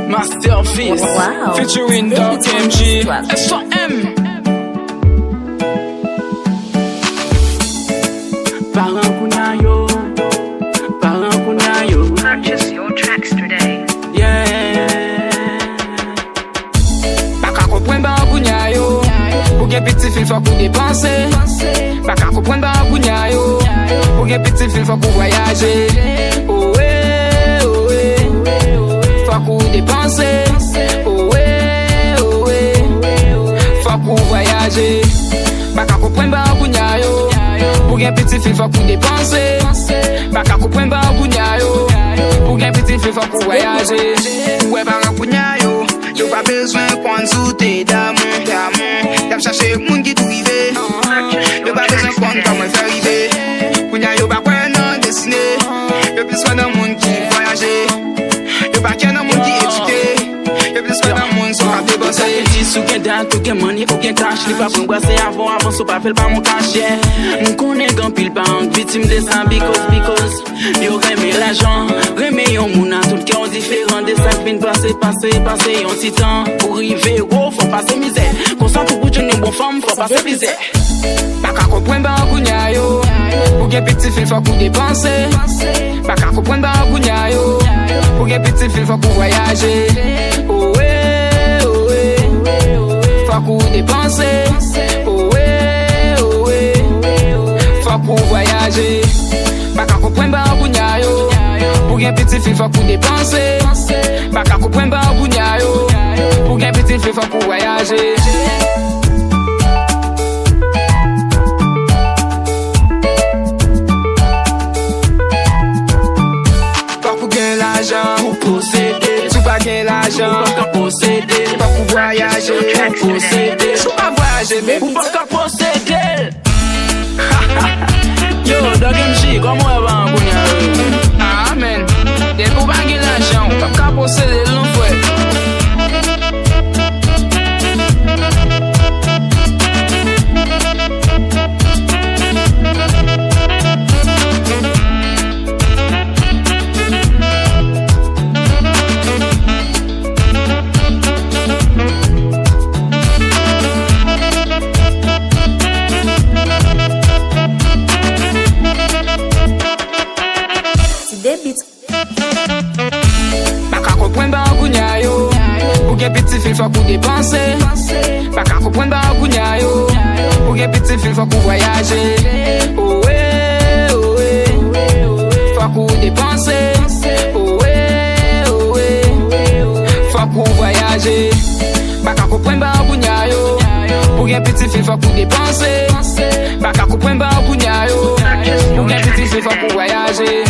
Masterpiece, wow. Featuring Dog MG, S4M. Purchase your tracks today. Yeah. Baka kompren ba kounya yo. Pou gen piti fil fwa kou depanse. Baka kompren ba kounya yo. Pou gen piti fil fwa kou voyaje. Owe, owe, fwa kou depanse. Owe, owe, fwa kou voyaje. Baka kompren ba kounya yo. Pou gen piti fil fwa kou depanse. Baka kompren ba kounya yo. Pou gen piti fil fwa kou voyaje. Ouais, par un kounya yo, yo pas besoin qu'on zoute d'amour. Y'a cherché moun qui t'ouive. Yo pas besoin qu'on comme faire arriver. Kounya yo pas quoi non dessiné. Yo plus soin d'un monde qui voyage. Yo pas qu'un monde qui éduqué. Yo plus soin d'un monde qui a débosser. Ou gen dat, ou gen money, ou gen cash. Li pa pou m'brase avant so pa fel pa mon cash, yeah. Nou konen gan pil bank, victime de ça because yo reme l'argent, reme yon moun a tout kè on différent de ça vin passe yon titan. Pour rive gros, faut passer misère. Konsan pou pou chen yon bon femme, faut passer misère. Baka kompren ba kounya yo. Pou gen piti fil fwa kou depanse. Baka kompren ba kounya yo. Pou gen piti fil fwa kou voyaje. Owe, fwa kou depanse. Owe, owe, fwa kou voyaje. Baka kompren ba kounya yo. Pou gen piti fil fwa kou depanse. Baka kompren ba kounya yo. Pou gen piti fil fwa kou voyaje. Pas pour gagner l'argent, Pour posséder, tu pas gagner l'argent. pas qu'à posséder, Pas pour voyager, pour posséder, tu pas voyager, mais ou pas qu'à posséder. Yo, Dog MG, comment elle va en kounya? amen. Des pour pas gagner l'argent, pas qu'à posséder l'enfouet. Baka kompren ba kounya yo. Pou gen piti fil fwa kou depanse. Baka kompren ba kounya yo. Pou gen piti fil fwa kou voyaje. Owe, owe, fwa kou depanse. Owe, owe, fwa kou voyaje. Baka kompren ba kounya yo. Pou gen piti fil fwa kou depanse. Baka kompren ba kounya yo. Pou gen piti fil fwa kou voyaje.